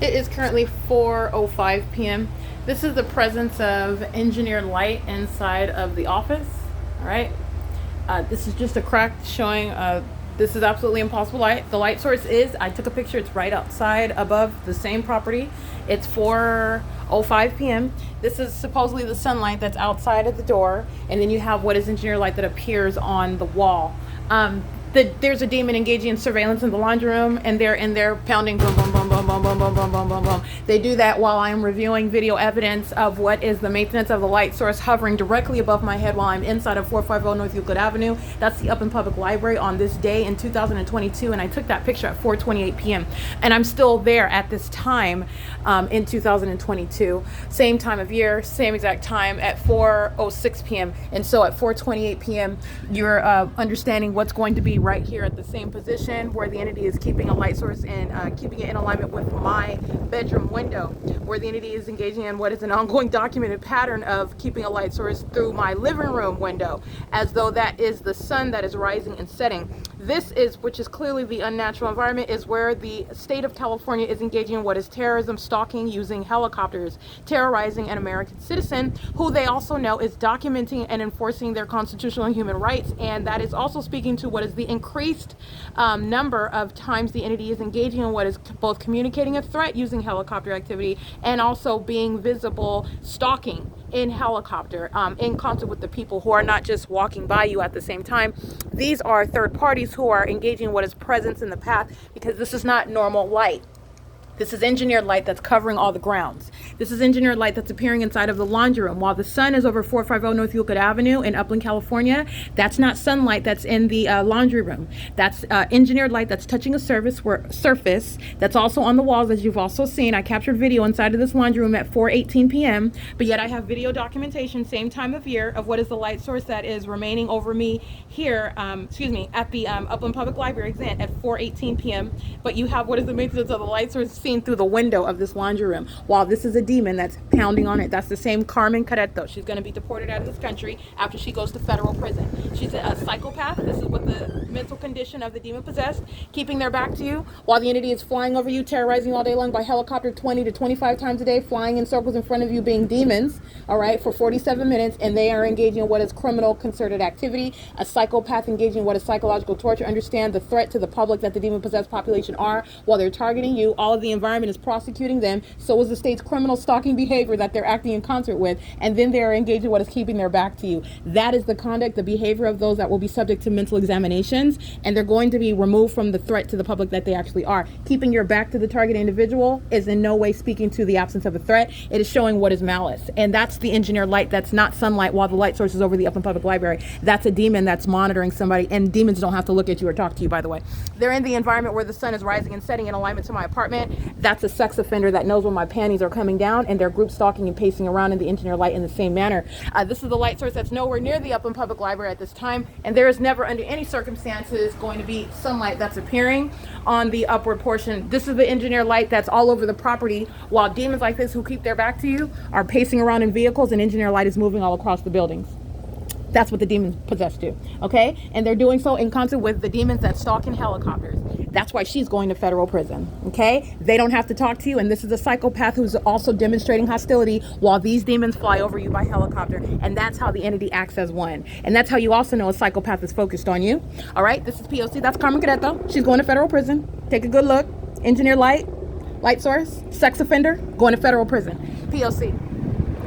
It is currently 4:05 p.m. This is the presence of engineered light inside of the office. All right. This is just a crack showing this is absolutely impossible light. The light source is, I took a picture, it's right outside above the same property. It's 4:05 p.m. This is supposedly the sunlight that's outside of the door, and then you have what is engineered light that appears on the wall. There's a demon engaging in surveillance in the laundry room, and they're in there pounding boom, boom, boom, boom, boom, boom, boom, boom, boom, boom, boom. They do that while I'm reviewing video evidence of what is the maintenance of the light source hovering directly above my head while I'm inside of 450 North Euclid Avenue. That's the Upland Public Library on this day in 2022, and I took that picture at 4:28 p.m. And I'm still there at this time in 2022. Same time of year, same exact time at 4:06 p.m. And so at 4:28 p.m., you're understanding what's going to be right here at the same position where the entity is keeping a light source and keeping it in alignment with my bedroom window, where the entity is engaging in what is an ongoing documented pattern of keeping a light source through my living room window, as though that is the sun that is rising and setting. This is, which is clearly the unnatural environment, is where the state of California is engaging in what is terrorism, stalking using helicopters, terrorizing an American citizen who they also know is documenting and enforcing their constitutional and human rights. And that is also speaking to what is the increased number of times the entity is engaging in what is both communicating a threat using helicopter activity and also being visible stalking in helicopter in concert with the people who are not just walking by you at the same time. These are third parties who are engaging in what is presence in the path, because this is not normal light. This is engineered light that's covering all the grounds. This is engineered light that's appearing inside of the laundry room. While the sun is over 450 North Euclid Avenue in Upland, California, that's not sunlight that's in the laundry room. That's engineered light that's touching a surface that's also on the walls, as you've also seen. I captured video inside of this laundry room at 4:18 p.m., but yet I have video documentation, same time of year, of what is the light source that is remaining over me here, at the Upland Public Library exam at 4:18 p.m., but you have what is the maintenance of the light source through the window of this laundry room, while this is a demon that's pounding on it. That's the same Carmen Caretto. She's going to be deported out of this country after she goes to federal prison. She's a psychopath. This is what the mental condition of the demon possessed, keeping their back to you while the entity is flying over you, terrorizing you all day long by helicopter 20 to 25 times a day, flying in circles in front of you, being demons, all right, for 47 minutes, and they are engaging in what is criminal concerted activity. A psychopath engaging in what is psychological torture. Understand the threat to the public that the demon-possessed population are while they're targeting you. All of the environment is prosecuting them. So is the state's criminal stalking behavior that they're acting in concert with, and then they're engaged in what is keeping their back to you. That is the conduct, the behavior of those that will be subject to mental examinations, and they're going to be removed from the threat to the public that they actually are. Keeping your back to the target individual is in no way speaking to the absence of a threat. It is showing what is malice, and that's the engineered light. That's not sunlight while the light source is over the Upland Public Library. That's a demon that's monitoring somebody, and demons don't have to look at you or talk to you, by the way. They're in the environment where the sun is rising and setting in alignment to my apartment. That's a sex offender that knows when my panties are coming down, and they're group stalking and pacing around in the engineered light in the same manner. This is the light source that's nowhere near the Upland Public Library at this time, and there is never under any circumstances going to be sunlight that's appearing on the upward portion. This is the engineered light that's all over the property, while demons like this who keep their back to you are pacing around in vehicles, and engineered light is moving all across the buildings. That's what the demons possessed do, okay? And they're doing so in concert with the demons that stalk in helicopters. That's why she's going to federal prison, okay? They don't have to talk to you, and this is a psychopath who's also demonstrating hostility while these demons fly over you by helicopter, and that's how the entity acts as one. And that's how you also know a psychopath is focused on you, all right? This is P.O.C. That's Carmen Caretto. She's going to federal prison. Take a good look. Engineer light source, sex offender, going to federal prison. P.O.C.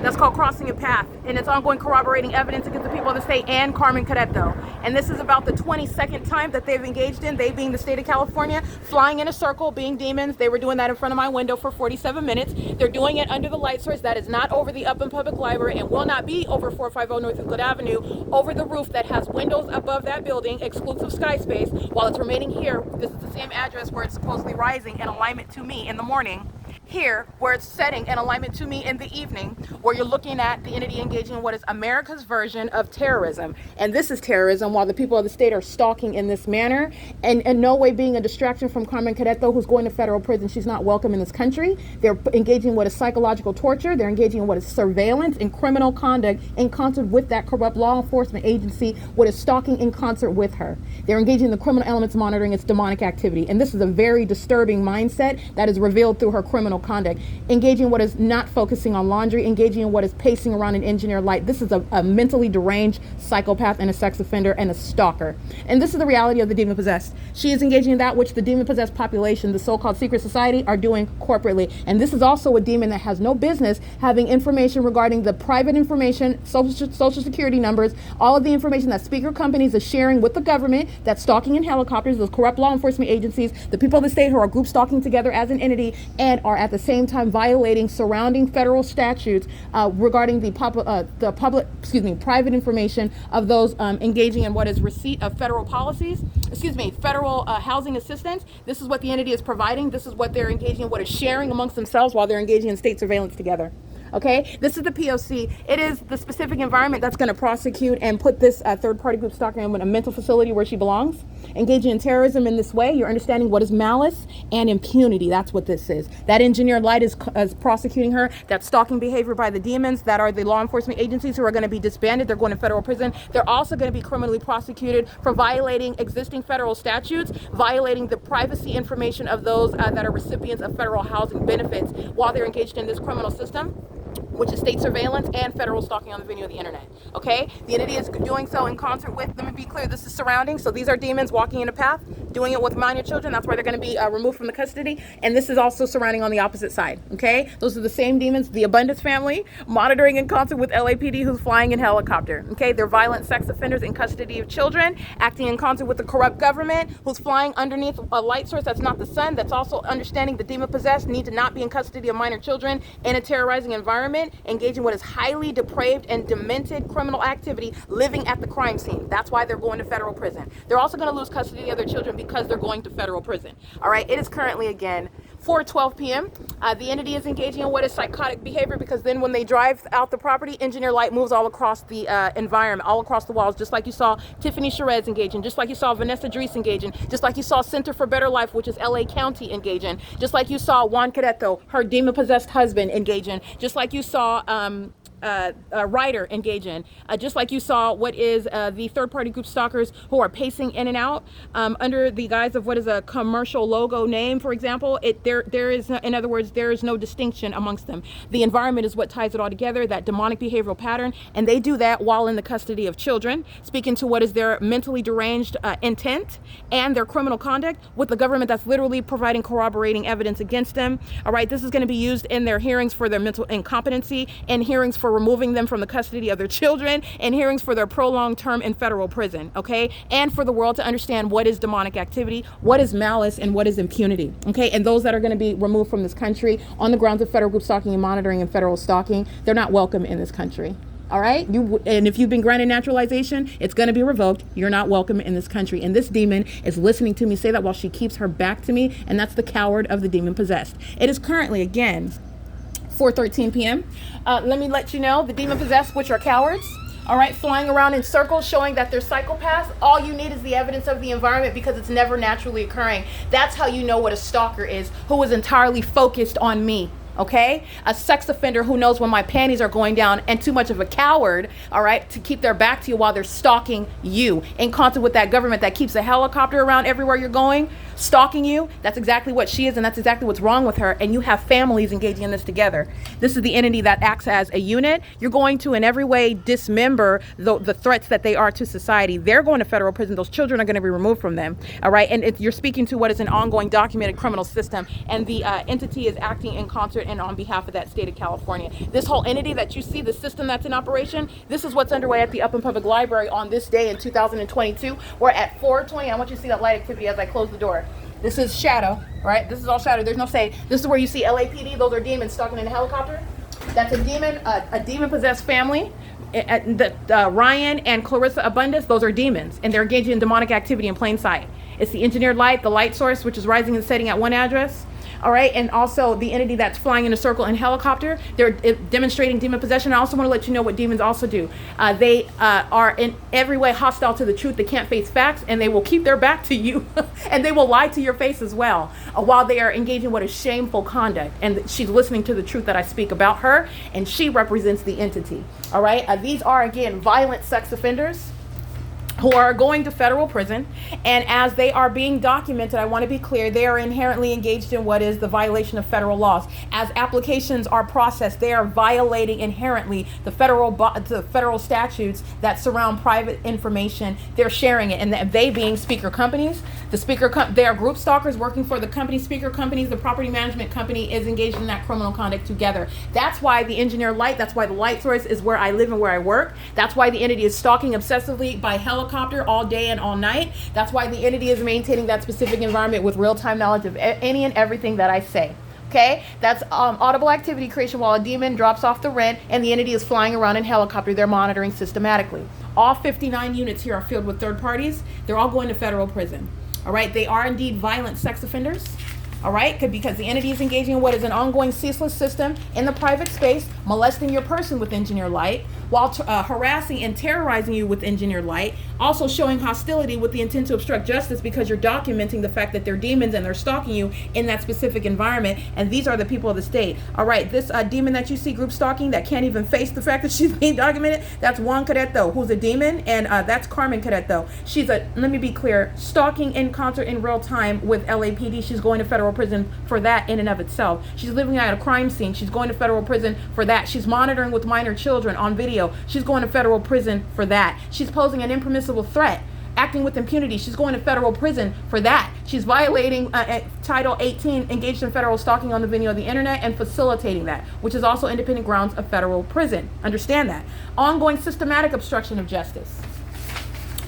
That's called crossing a path, and it's ongoing corroborating evidence against the people of the state and Carmen Caretto. And this is about the 22nd time that they've engaged in, they being the state of California, flying in a circle, being demons. They were doing that in front of my window for 47 minutes. They're doing it under the light source that is not over the Upland Public Library and will not be over 450 North Euclid Avenue, over the roof that has windows above that building, exclusive sky space, while it's remaining here. This is the same address where it's supposedly rising in alignment to me in the morning. here, where it's setting in alignment to me in the evening, where you're looking at the entity engaging in what is America's version of terrorism. And this is terrorism, while the people of the state are stalking in this manner, and in no way being a distraction from Carmen Queredo, who's going to federal prison. She's not welcome in this country. They're engaging in what is psychological torture. They're engaging in what is surveillance and criminal conduct in concert with that corrupt law enforcement agency, what is stalking in concert with her. They're engaging in the criminal elements monitoring its demonic activity. And this is a very disturbing mindset that is revealed through her criminal conduct. Engaging in what is not focusing on laundry, engaging in what is pacing around an engineered light. This is a mentally deranged psychopath and a sex offender and a stalker. And this is the reality of the demon possessed. She is engaging in that which the demon possessed population, the so-called secret society, are doing corporately. And this is also a demon that has no business having information regarding the private information, social security numbers, all of the information that speaker companies are sharing with the government, that's stalking in helicopters, those corrupt law enforcement agencies, the people of the state who are group stalking together as an entity and are at the same time violating surrounding federal statutes regarding the private information of those engaging in what is receipt of federal policies, federal housing assistance. This is what the entity is providing. This is what they're engaging in, what is sharing amongst themselves while they're engaging in state surveillance together. Okay, this is the P.O.C. It is the specific environment that's going to prosecute and put this third-party group stalker in a mental facility where she belongs. Engaging in terrorism in this way, you're understanding what is malice and impunity. That's what this is. That engineered light is prosecuting her. That stalking behavior by the demons that are the law enforcement agencies who are going to be disbanded. They're going to federal prison. They're also going to be criminally prosecuted for violating existing federal statutes, violating the privacy information of those that are recipients of federal housing benefits while they're engaged in this criminal system, which is state surveillance and federal stalking on the video of the internet. Okay, the entity is doing so in concert with, let me be clear, this is surrounding. So these are demons walking in a path, doing it with minor children. That's why they're going to be removed from the custody. And this is also surrounding on the opposite side. Okay, those are the same demons, the Abundance family, monitoring in concert with LAPD, who's flying in helicopter. Okay, they're violent sex offenders in custody of children, acting in concert with the corrupt government, who's flying underneath a light source that's not the sun. That's also understanding the demon possessed need to not be in custody of minor children in a terrorizing environment, engaging what is highly depraved and demented criminal activity, living at the crime scene. That's why they're going to federal prison. They're also going to lose custody of their children because they're going to federal prison. All right, it is currently, again, 4:12 p.m. The entity is engaging in what is psychotic behavior, because then when they drive out the property, engineer light moves all across the environment, all across the walls, just like you saw Tiffany Sherez engaging, just like you saw Vanessa Dries engaging, just like you saw Center for Better Life, which is LA County, engaging, just like you saw Juan Queredo, her demon-possessed husband, engaging, just like you saw Ryder engage in, just like you saw what is the third-party group stalkers who are pacing in and out under the guise of what is a commercial logo name, for example. There is, in other words, there is no distinction amongst them. The environment is what ties it all together, that demonic behavioral pattern, and they do that while in the custody of children, speaking to what is their mentally deranged intent and their criminal conduct with the government that's literally providing corroborating evidence against them. All right, this is going to be used in their hearings for their mental incompetency, and hearings for removing them from the custody of their children, and hearings for their prolonged term in federal prison, okay? And for the world to understand what is demonic activity, what is malice, and what is impunity, okay? And those that are going to be removed from this country on the grounds of federal group stalking and monitoring and federal stalking, they're not welcome in this country. All right, and if you've been granted naturalization, it's going to be revoked. You're not welcome in this country. And this demon is listening to me say that while she keeps her back to me, and that's the coward of the demon possessed. It is currently, again, 4:13 p.m. Let me let you know, the demon possessed, which are cowards, all right, flying around in circles showing that they're psychopaths. All you need is the evidence of the environment, because it's never naturally occurring. That's how you know what a stalker is, who is entirely focused on me. Okay, a sex offender who knows when my panties are going down, and too much of a coward, all right, to keep their back to you while they're stalking you in concert with that government that keeps a helicopter around everywhere you're going, stalking you. That's exactly what she is, and that's exactly what's wrong with her. And you have families engaging in this together. This is the entity that acts as a unit. You're going to in every way dismember the threats that they are to society. They're going to federal prison. Those children are going to be removed from them, all right? And you're speaking to what is an ongoing documented criminal system, and the entity is acting in concert and on behalf of that state of California. This whole entity that you see, the system that's in operation, this is what's underway at the Upland Public Library on this day in 2022. We're at 4:20. I want you to see that light activity as I close the door. This is shadow, right? This is all shadow. There's no shade. This is where you see LAPD. Those are demons stalking in a helicopter. That's a demon-possessed family. Ryan and Clarissa Abundance, those are demons, and they're engaging in demonic activity in plain sight. It's the engineered light, the light source, which is rising and setting at one address. all right, and also the entity that's flying in a circle in helicopter. They're demonstrating demon possession. I also want to let you know what demons also do. They are in every way hostile to the truth. They can't face facts, and they will keep their back to you, and they will lie to your face as well, while they are engaging what is shameful conduct. And she's listening to the truth that I speak about her, and she represents the entity. All right, these are, again, violent sex offenders who are going to federal prison, and as they are being documented, I want to be clear, they are inherently engaged in what is the violation of federal laws. As applications are processed, they are violating inherently the federal statutes that surround private information. They're sharing it, and they being speaker companies. They are group stalkers working for the company. Speaker companies, the property management company is engaged in that criminal conduct together. That's why the engineer light, that's why the light source is where I live and where I work. That's why the entity is stalking obsessively by helicopter all day and all night. That's why the entity is maintaining that specific environment with real-time knowledge of any and everything that I say. Okay, that's audible activity creation while a demon drops off the rent and the entity is flying around in helicopter. They're monitoring systematically. All 59 units here are filled with third parties. They're all going to federal prison. All right, they are indeed violent sex offenders. All right, because the entity is engaging in what is an ongoing ceaseless system in the private space, molesting your person with engineer light, while harassing and terrorizing you with engineer light, also showing hostility with the intent to obstruct justice because you're documenting the fact that they're demons and they're stalking you in that specific environment, and these are the people of the state. All right, this demon that you see group stalking that can't even face the fact that she's being documented, that's Juan Cadetto, who's a demon, and that's Carmen Cadetto. She's let me be clear, stalking in concert in real time with LAPD. She's going to federal prison for that in and of itself. She's living at a crime scene. She's going to federal prison for that. She's monitoring with minor children on video. She's going to federal prison for that. She's posing an impermissible threat, acting with impunity. She's going to federal prison for that. She's violating Title 18, engaged in federal stalking on the video of the internet, and facilitating that, which is also independent grounds of federal prison. Understand that. Ongoing systematic obstruction of justice.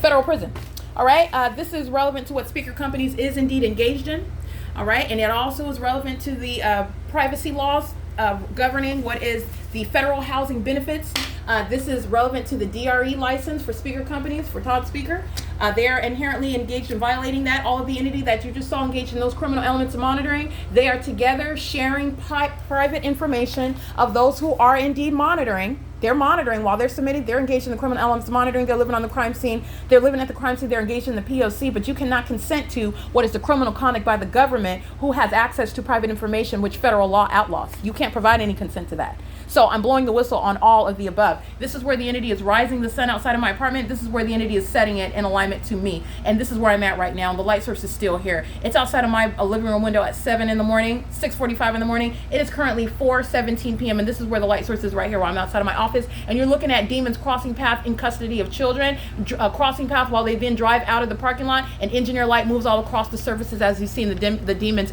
Federal prison. All right. This is relevant to what speaker companies is indeed engaged in. All right. And it also is relevant to the privacy laws governing what is the federal housing benefits. This is relevant to the DRE license for speaker companies, for Todd Speaker. They are inherently engaged in violating that. All of the entity that you just saw engaged in those criminal elements of monitoring, they are together sharing private information of those who are indeed monitoring. They're monitoring while they're submitting. They're engaged in the criminal elements of monitoring. They're living on the crime scene. They're living at the crime scene. They're engaged in the P.O.C. But you cannot consent to what is the criminal conduct by the government who has access to private information, which federal law outlaws. You can't provide any consent to that. So I'm blowing the whistle on all of the above. This is where the entity is rising the sun outside of my apartment. This is where the entity is setting it in alignment to me. And this is where I'm at right now. And the light source is still here. It's outside of my living room window at 7 in the morning, 6:45 in the morning. It is currently 4:17 p.m. And this is where the light source is right here while I'm outside of my office. And you're looking at demons crossing path in custody of children, crossing path while they then drive out of the parking lot. And engineer light moves all across the surfaces as you've seen the demons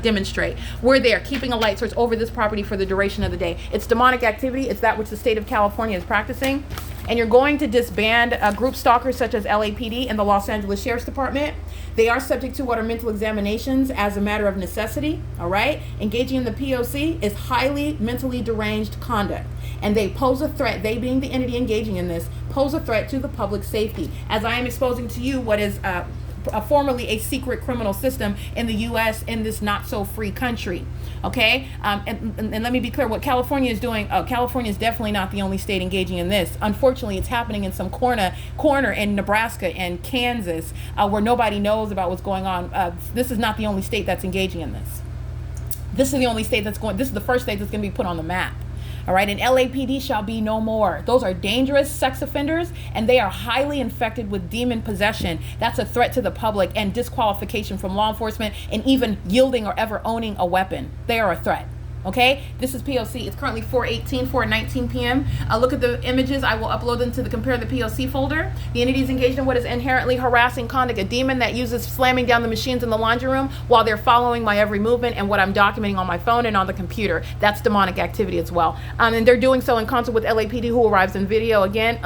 demonstrate. We're there keeping a light source over this property for the duration of the day. It's demonic activity. It's that which the state of California is practicing. And you're going to disband group stalkers such as LAPD and the Los Angeles Sheriff's Department. They are subject to what are mental examinations as a matter of necessity. All right. Engaging in the P.O.C. is highly mentally deranged conduct. And they pose a threat, they being the entity engaging in this, pose a threat to the public safety. As I am exposing to you what is formerly a secret criminal system in the U.S. in this not so free country. Okay, and let me be clear what California is doing. California is definitely not the only state engaging in this. Unfortunately, it's happening in some corner in Nebraska and Kansas where nobody knows about what's going on. This is not the only state that's engaging in this. This is the only state this is the first state that's going to be put on the map. All right, and LAPD shall be no more. Those are dangerous sex offenders, and they are highly infected with demon possession. That's a threat to the public and disqualification from law enforcement and even yielding or ever owning a weapon. They are a threat. Okay, this is P.O.C. It's currently 4:19 p.m. Look at the images. I will upload them to the Compare the P.O.C. folder. The entity is engaged in what is inherently harassing conduct, a demon that uses slamming down the machines in the laundry room while they're following my every movement and what I'm documenting on my phone and on the computer. That's demonic activity as well. And they're doing so in concert with LAPD, who arrives in video again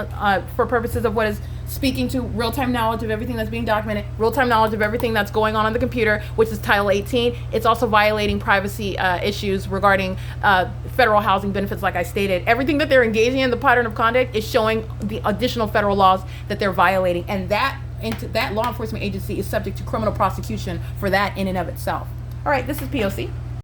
for purposes of what is speaking to real-time knowledge of everything that's being documented, real-time knowledge of everything that's going on the computer, which is Title 18. It's also violating privacy issues regarding federal housing benefits, like I stated. Everything that they're engaging in, the pattern of conduct, is showing the additional federal laws that they're violating. And that law enforcement agency is subject to criminal prosecution for that in and of itself. All right, this is P.O.C.